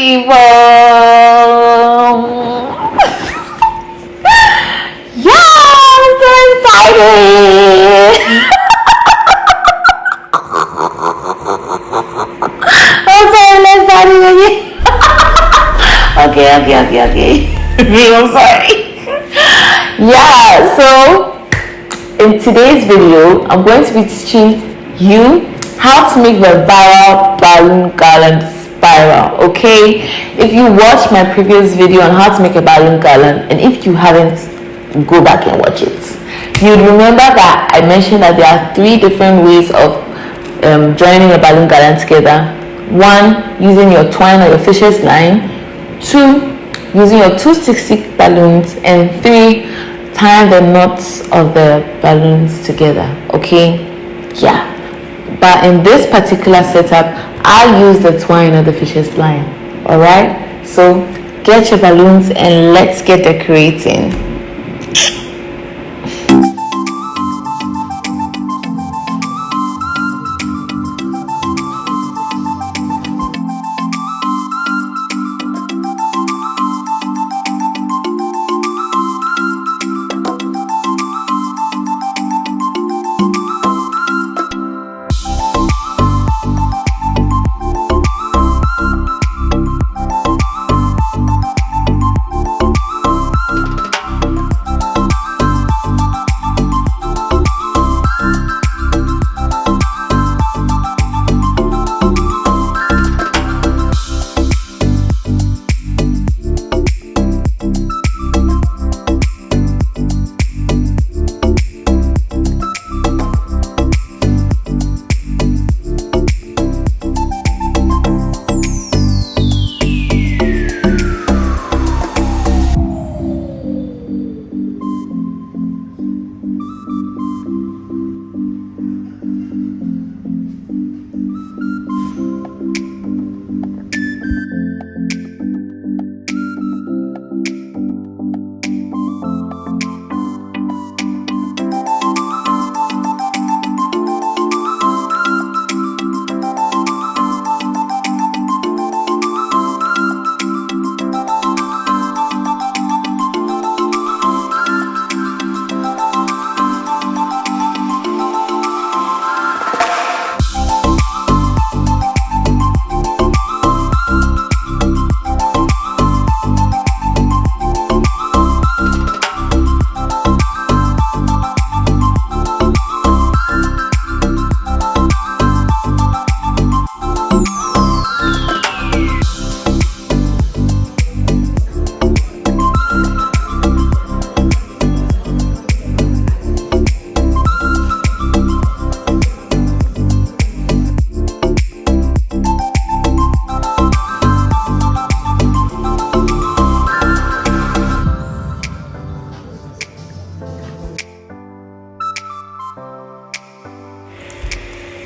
people. Yeah, I'm so excited. I'm so excited again. Okay. I'm sorry. Yeah, so in today's video, I'm going to be teaching you how to make the viral balloon garland spiral. Okay, if you watched my previous video on how to make a balloon garland, and if you haven't, go back and watch it. You'd remember that I mentioned that there are 3 different ways of joining a balloon garland together. 1, using your twine or your fisher's line. 2, using your 2 stick balloons. And 3, tying the knots of the balloons together. Okay, yeah, but in this particular setup I use the twine or the fisher's line. All right, so get your balloons and let's get decorating.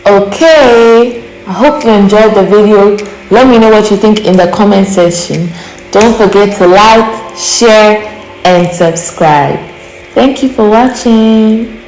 Okay, I hope you enjoyed the video. Let me know what you think in the comment section. Don't forget to like, share, and subscribe. Thank you for watching.